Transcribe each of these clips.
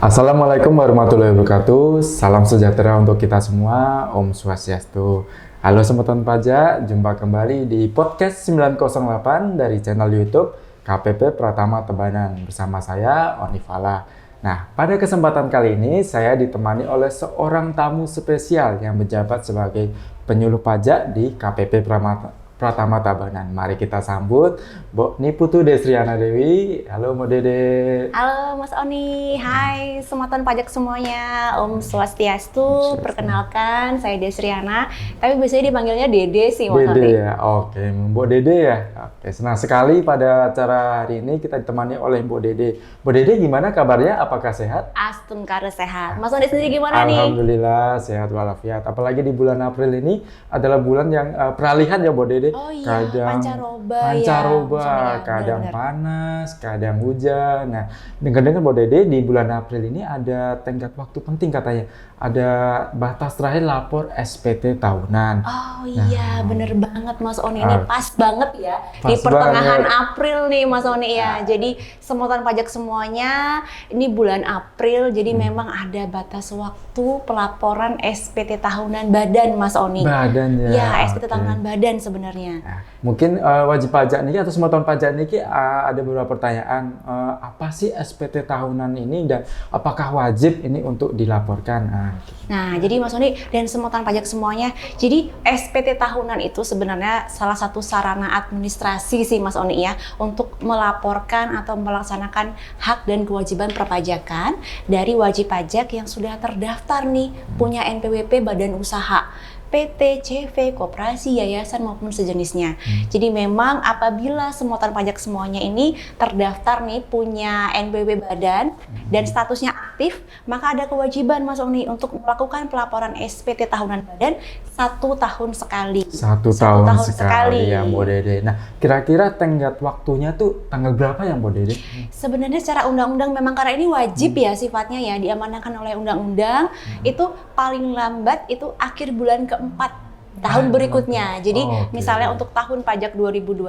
Assalamualaikum warahmatullahi wabarakatuh. Salam sejahtera untuk kita semua. Om Swastiastu. Halo Sobat Pajak, jumpa kembali di podcast 908 dari channel YouTube KPP Pratama Tabanan bersama saya Oni Fala. Nah, pada kesempatan kali ini saya ditemani oleh seorang tamu spesial yang menjabat sebagai penyuluh pajak di KPP Pratama Tabanan. Mari kita sambut Bu Niputu Desriana Dewi. Halo Mbak Dede. Halo Mas Oni, hai semuatan pajak semuanya, Om Swastiastu. Perkenalkan, saya Desriana, tapi biasanya dipanggilnya Dede sih Mas Dede Oni. ya, oke, Mbak Dede ya. Oke, senang sekali pada acara hari ini kita ditemani oleh Mbak Dede. Mbak Dede gimana kabarnya? Apakah sehat? Astungkara sehat. Mas Oni sendiri gimana nih? Alhamdulillah sehat walafiat. Apalagi di bulan April ini adalah bulan yang peralihan ya Mbak Dede. Oh iya, pancaroba Pancaroba, ya. kadang Benar-benar. panas, kadang hujan. Nah, dengar-dengar Mbak Dede di bulan April ini ada tenggat waktu penting katanya. Ada batas terakhir lapor SPT tahunan. Oh iya, bener banget Mas Oni, ini Ah, pas banget ya pas di pertengahan banget. April nih Mas Oni ya. Jadi semutan pajak semuanya ini bulan April, jadi memang ada batas waktu pelaporan SPT tahunan badan Mas Oni. Badan ya. Ya, SPT oke. tahunan badan sebenarnya. Nah, mungkin wajib pajak niki atau semua tahun pajak niki ada beberapa pertanyaan. Apa sih SPT tahunan ini dan apakah wajib ini untuk dilaporkan? Nah, jadi Mas Oni dan semutan pajak semuanya, jadi SPT tahunan itu sebenarnya salah satu sarana administrasi sih Mas Oni ya, untuk melaporkan atau melaksanakan hak dan kewajiban perpajakan dari wajib pajak yang sudah terdaftar nih, punya NPWP badan usaha. PT, CV, koperasi, yayasan maupun sejenisnya. Jadi memang apabila semutan pajak semuanya ini terdaftar nih punya NPWP badan dan statusnya aktif, maka ada kewajiban Mas Oni untuk melakukan pelaporan SPT tahunan badan 1 tahun sekali. Satu Satu tahun sekali ya Mbak Dede. Nah, kira-kira tenggat waktunya tuh tanggal berapa ya Mbak Dede? Sebenarnya secara undang-undang memang karena ini wajib ya sifatnya ya, diamanahkan oleh undang-undang, itu paling lambat itu akhir bulan keempat tahun berikutnya. Jadi Oke. misalnya untuk tahun pajak 2021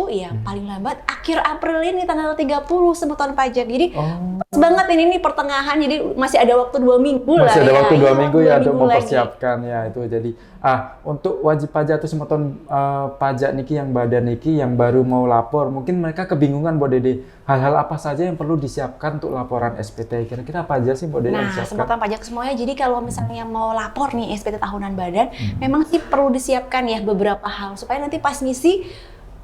ya paling lambat akhir April ini tanggal 30 semutan pajak. Jadi pas banget ini nih pertengahan, jadi masih ada waktu 2 minggu lah Masih ada ya. waktu 2 Iya, minggu 2 ya untuk minggu lagi. mempersiapkan ya itu. Jadi untuk wajib pajak atau semeton pajak niki yang badan niki yang baru mau lapor, mungkin mereka kebingungan Mbak Dede. Hal-hal apa saja yang perlu disiapkan untuk laporan SPT? Kira-kira apa aja sih Mbak Dede yang Nah, disiapkan? semutan pajak semuanya. Jadi kalau misalnya mau lapor nih SPT tahunan badan, memang sih perlu disiapkan ya beberapa hal supaya nanti pas ngisi,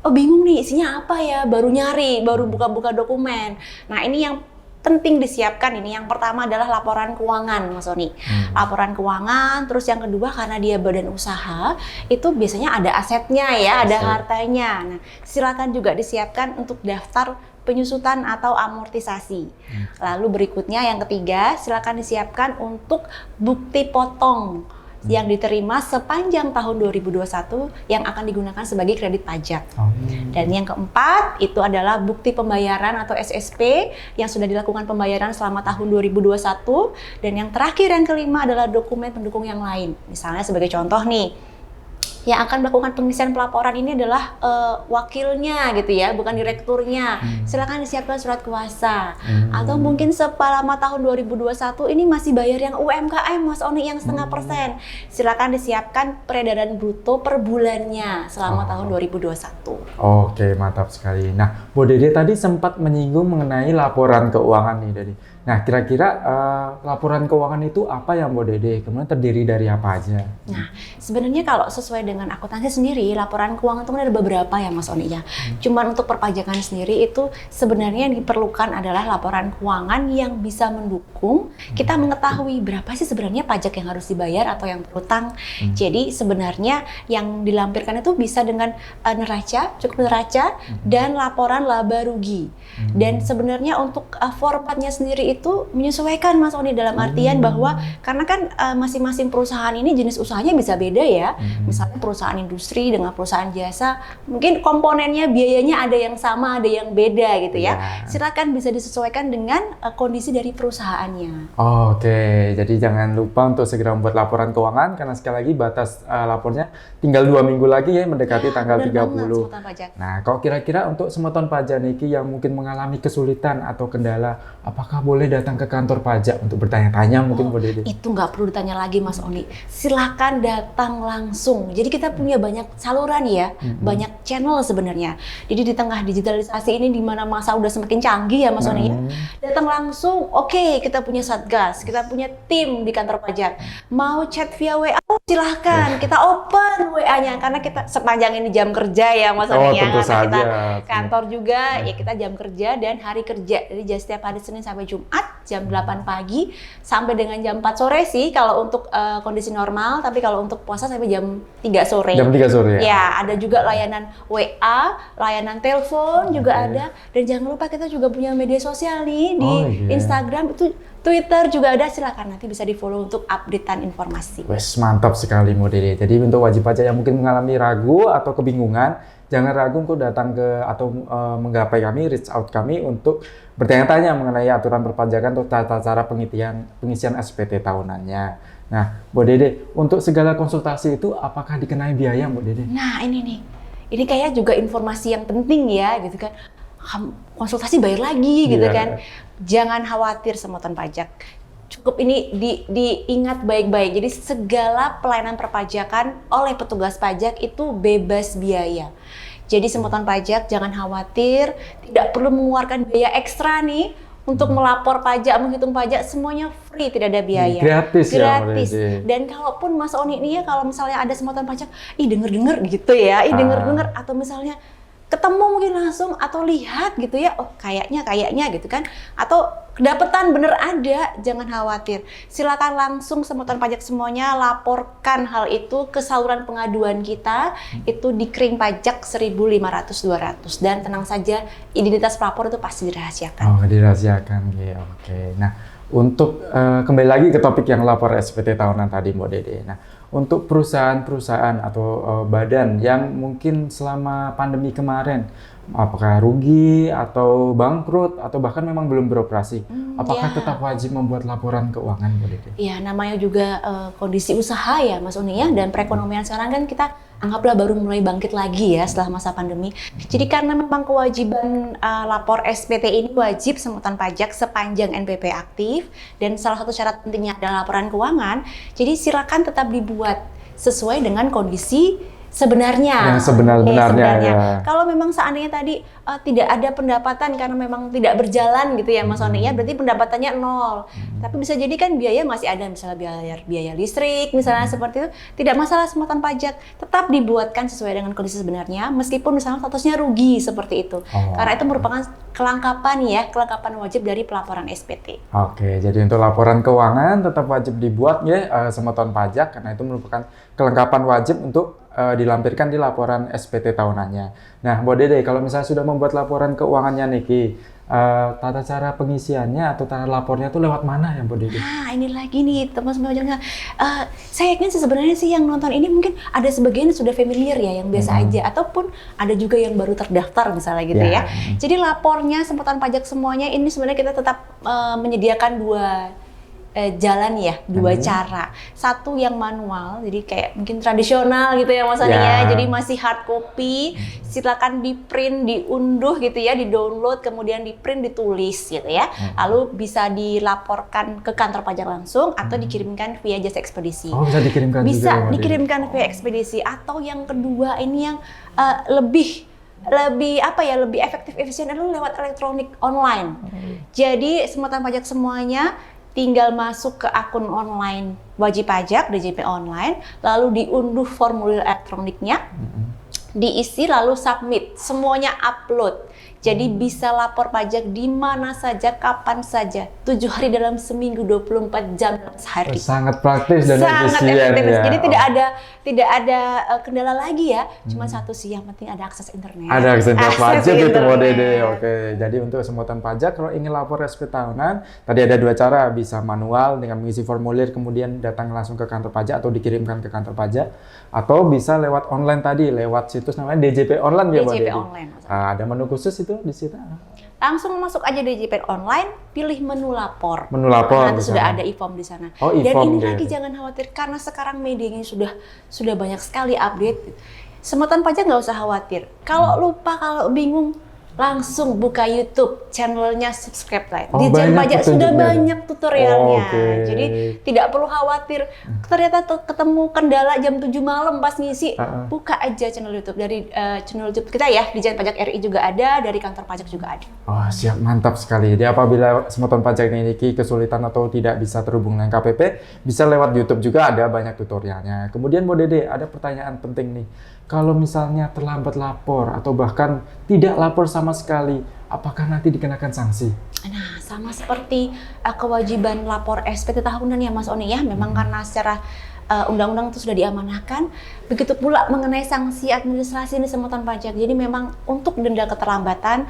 oh bingung nih isinya apa ya, baru nyari, baru buka-buka dokumen. Nah, ini yang penting disiapkan ini. Yang pertama adalah laporan keuangan, Mas Oni. Laporan keuangan, terus yang kedua karena dia badan usaha, itu biasanya ada asetnya ya, ada Aset. hartanya. Nah, silakan juga disiapkan untuk daftar penyusutan atau amortisasi. Lalu berikutnya yang ketiga, silakan disiapkan untuk bukti potong yang diterima sepanjang tahun 2021 yang akan digunakan sebagai kredit pajak. Dan yang keempat itu adalah bukti pembayaran atau SSP yang sudah dilakukan pembayaran selama tahun 2021. Dan yang terakhir yang kelima adalah dokumen pendukung yang lain. Misalnya sebagai contoh nih, yang akan melakukan pengisian pelaporan ini adalah wakilnya gitu ya, bukan direkturnya. Silakan disiapkan surat kuasa. Atau mungkin selama tahun 2021 ini masih bayar yang UMKM Mas Oni yang 0,5%. Silakan disiapkan peredaran bruto per bulannya selama tahun 2021. Oke, mantap sekali. Nah, Bu Dede tadi sempat menyinggung mengenai laporan keuangan nih Dede. Nah, kira-kira laporan keuangan itu apa ya Bu Dede? Kemudian terdiri dari apa aja? Nah, sebenarnya kalau sesuai dengan akuntansi sendiri, laporan keuangan itu kan ada beberapa ya Mas Oni ya. Cuman untuk perpajakan sendiri itu sebenarnya yang diperlukan adalah laporan keuangan yang bisa mendukung kita mengetahui berapa sih sebenarnya pajak yang harus dibayar atau yang berutang. Jadi sebenarnya yang dilampirkan itu bisa dengan neraca, cukup neraca, dan laporan laba rugi. Dan sebenarnya untuk formatnya sendiri itu menyesuaikan Mas Oni dalam artian bahwa karena kan masing-masing perusahaan ini jenis usahanya bisa beda ya. Misalnya perusahaan industri dengan perusahaan jasa, mungkin komponennya biayanya ada yang sama, ada yang beda gitu ya. Silakan bisa disesuaikan dengan kondisi dari perusahaannya. Oke, jadi jangan lupa untuk segera membuat laporan keuangan karena sekali lagi batas lapornya tinggal 2 minggu lagi ya mendekati tanggal 30. Semutan pajak. Nah, kalau kira-kira untuk semeton pajak niki yang mungkin mengalami kesulitan atau kendala, apakah boleh boleh datang ke kantor pajak untuk bertanya-tanya mungkin Bu Dede? Itu nggak perlu ditanya lagi Mas Oni. Silakan datang langsung. Jadi kita punya banyak saluran ya, banyak channel sebenarnya. Jadi di tengah digitalisasi ini di mana masa udah semakin canggih ya Mas Oni ya. Datang langsung, oke, kita punya satgas, kita punya tim di kantor pajak. Mau chat via WA, silahkan. Kita open WA-nya karena kita sepanjang ini jam kerja ya Mas Oni ya. Tentu Karena kita saja. kantor juga ya, kita jam kerja dan hari kerja. Jadi setiap hari Senin sampai Jumat jam 8 pagi sampai dengan jam 4 sore sih kalau untuk kondisi normal, tapi kalau untuk puasa sampai jam 3 sore. Jam 3 sore ya? Ya, ada juga layanan WA, layanan telepon juga ada. Dan jangan lupa kita juga punya media sosial nih di Instagram, itu Twitter juga ada, silakan nanti bisa di-follow untuk updatean informasi. Wes, mantap sekali Bu Dede. Jadi untuk wajib pajak yang mungkin mengalami ragu atau kebingungan, jangan ragu untuk datang ke atau menggapai kami, reach out kami untuk bertanya-tanya mengenai aturan perpajakan atau tata cara pengisian SPT tahunannya. Nah, Bu Dede, untuk segala konsultasi itu apakah dikenai biaya, Bu Dede? Nah, ini nih. Ini kayak juga informasi yang penting ya, gitu kan. Konsultasi bayar lagi gitu kan. Jangan khawatir semutan pajak. Cukup ini diingat baik-baik. Jadi segala pelayanan perpajakan oleh petugas pajak itu bebas biaya. Jadi semutan pajak jangan khawatir, tidak perlu mengeluarkan biaya ekstra nih untuk melapor pajak, menghitung pajak, semuanya free, tidak ada biaya. Gratis. Gratis. Dan kalaupun Mas Oni ini ya, kalau misalnya ada semutan pajak, denger-denger gitu ya, denger-denger atau misalnya ketemu mungkin langsung atau lihat gitu ya, oh kayaknya gitu kan, atau kedapatan bener ada, jangan khawatir. Silakan langsung semutan pajak semuanya laporkan hal itu ke saluran pengaduan kita, itu di Kering Pajak 1500-200, dan tenang saja identitas pelapor itu pasti dirahasiakan. Oh, dirahasiakan, oke. Nah, untuk kembali lagi ke topik yang lapor SPT tahunan tadi Mbak Dede. Nah, untuk perusahaan-perusahaan atau badan yang mungkin selama pandemi kemarin apakah rugi atau bangkrut atau bahkan memang belum beroperasi, apakah tetap wajib membuat laporan keuangan, Bu Dede? Iya, namanya juga kondisi usaha ya Mas Uni ya, dan perekonomian sekarang kan kita anggaplah baru mulai bangkit lagi ya setelah masa pandemi. Jadi karena memang kewajiban lapor SPT ini wajib semutan pajak sepanjang NPP aktif, dan salah satu syarat pentingnya adalah laporan keuangan. Jadi silakan tetap dibuat sesuai dengan kondisi sebenarnya. Yang sebenar-benarnya ya. Kalau memang seandainya tadi tidak ada pendapatan karena memang tidak berjalan gitu ya Mas Oni ya, berarti pendapatannya nol. Tapi bisa jadi kan biaya masih ada, misalnya biaya listrik misalnya seperti itu, tidak masalah semutan pajak, tetap dibuatkan sesuai dengan kondisi sebenarnya meskipun misalnya statusnya rugi seperti itu. Karena itu merupakan kelengkapan wajib dari pelaporan SPT. Oke, jadi untuk laporan keuangan tetap wajib dibuat ya semutan pajak, karena itu merupakan kelengkapan wajib untuk dilampirkan di laporan SPT tahunannya. Nah, Bu Dede, kalau misalnya sudah membuat laporan keuangannya Niki, tata cara pengisiannya atau tata lapornya itu lewat mana ya Bu Dede? Nah, ini lagi nih teman-teman. Saya yakin sebenarnya sih yang nonton ini mungkin ada sebagian yang sudah familiar ya, yang biasa aja, ataupun ada juga yang baru terdaftar misalnya gitu ya. Jadi lapornya semutan pajak semuanya ini sebenarnya kita tetap menyediakan dua jalan ya, dua cara. Satu yang manual, jadi kayak mungkin tradisional gitu ya Mas Ani ya. Jadi masih hard copy, silakan di print, diunduh gitu ya, di download, kemudian di print, ditulis gitu ya. Lalu bisa dilaporkan ke kantor pajak langsung atau dikirimkan via jasa ekspedisi. Oh, bisa dikirimkan juga. Bisa dikirimkan via ekspedisi, atau yang kedua ini yang lebih efektif, efisien adalah lewat elektronik online. Jadi semutan pajak semuanya tinggal masuk ke akun online wajib pajak DJP online, lalu diunduh formulir elektroniknya, diisi lalu submit, semuanya upload. Jadi bisa lapor pajak di mana saja, kapan saja, 7 hari dalam seminggu, 24 jam dalam sehari. Sangat praktis dan sangat efisien efektif. ya. Jadi tidak ada kendala lagi ya. Cuma satu sih, yang penting ada akses internet. Ada akses internet wajib itu Bu Dede. Oke, jadi untuk semutan pajak kalau ingin lapor SPT tahunan, tadi ada dua cara, bisa manual dengan mengisi formulir kemudian datang langsung ke kantor pajak atau dikirimkan ke kantor pajak, atau bisa lewat online tadi, lewat situs namanya DJP Online ya Bu Dede. DJP Online. Ada menu khusus itu di situ? Langsung masuk aja DJP Online, pilih menu lapor. Menu lapor. Nanti sudah ada e-form di sana. Oh, dan e-form ini lagi jangan khawatir karena sekarang medianya sudah banyak sekali update. Semutan pajak nggak usah khawatir. Kalau lupa, kalau bingung, langsung buka YouTube, channelnya subscribe lah. Oh, Ditjen banyak Pajak sudah petunjuknya. banyak tutorialnya. Oke. Jadi tidak perlu khawatir ternyata ketemu kendala jam 7 malam pas ngisi. Buka aja channel YouTube dari channel YouTube kita ya, Ditjen Pajak RI juga ada, dari kantor pajak juga ada. Oh, siap, mantap sekali. Jadi apabila semoton pajak memiliki kesulitan atau tidak bisa terhubung dengan KPP, bisa lewat YouTube juga ada banyak tutorialnya. Kemudian Mbak Dede, ada pertanyaan penting nih. Kalau misalnya terlambat lapor atau bahkan tidak lapor sama sekali, apakah nanti dikenakan sanksi? Nah, sama seperti kewajiban lapor SPT tahunan ya Mas Oni ya, memang karena secara undang-undang itu sudah diamanahkan. Begitu pula mengenai sanksi administrasi ini semoton pajak. Jadi memang untuk denda keterlambatan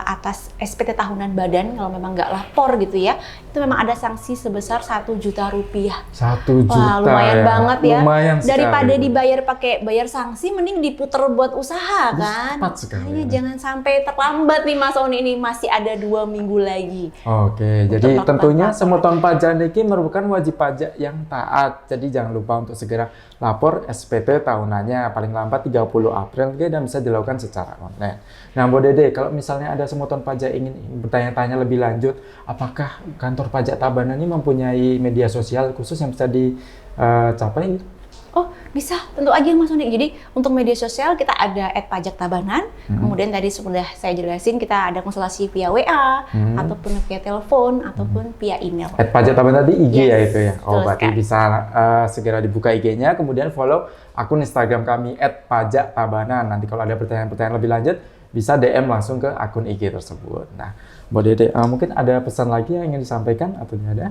atas SPT tahunan badan kalau memang nggak lapor gitu ya, itu memang ada sanksi sebesar 1 juta rupiah. 1 juta. Wah, lumayan ya. banget ya. Lumayan Daripada sekali. dibayar pakai bayar sanksi, mending diputer buat usaha kan. Cepat sekali. Makanya jangan sampai terlambat nih Mas Oni, ini masih ada 2 minggu lagi. Oke, Untuk jadi melakukan tentunya laporan. semoton pajak ini merupakan wajib pajak yang taat. Jadi jangan lupa untuk segera lapor SPT tahunannya paling lambat 30 April dan bisa dilakukan secara online. Nah, Mbak Dede, kalau misalnya ada semoton pajak ingin bertanya-tanya lebih lanjut, apakah kantor pajak Tabanan ini mempunyai media sosial khusus yang bisa dicapai? Oh, bisa, tentu aja Mas Oni. Jadi untuk media sosial kita ada @pajaktabanan. Kemudian tadi sudah saya jelasin kita ada konsultasi via WA ataupun via telepon ataupun via email. Pajak Tabanan tadi IG ya Yes, itu ya. Oh, betul berarti sekali. bisa segera dibuka IG-nya, kemudian follow akun Instagram kami @pajaktabanan. Nanti kalau ada pertanyaan-pertanyaan lebih lanjut bisa DM langsung ke akun IG tersebut. Nah, Mbak Dede, mungkin ada pesan lagi yang ingin disampaikan atau tidak ada?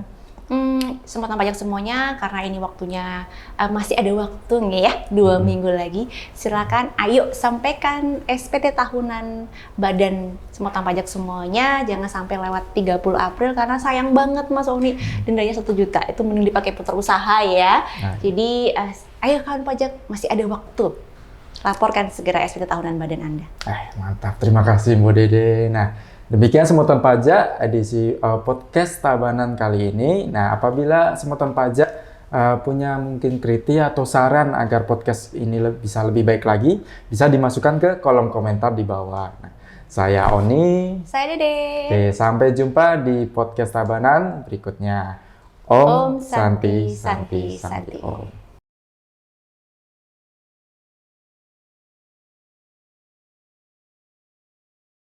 Semoton pajak semuanya, karena ini waktunya masih ada waktu nih ya, 2 minggu lagi. Silakan ayo sampaikan SPT tahunan badan semoton pajak semuanya, jangan sampai lewat 30 April karena sayang banget Mas Oni, dendanya 1 juta, itu mending dipakai putar usaha ya. Nah. Jadi ayo kawan pajak, masih ada waktu. Laporkan segera SPT tahunan badan Anda. Mantap. Terima kasih Mbak Dede. Nah, demikian semoton pajak edisi podcast Tabanan kali ini. Nah, apabila semoton pajak punya mungkin kritik atau saran agar podcast ini bisa lebih baik lagi, bisa dimasukkan ke kolom komentar di bawah. Nah, saya Oni. Saya Dede. Oke, sampai jumpa di podcast Tabanan berikutnya. Om Santi, Santi, Santi. Om.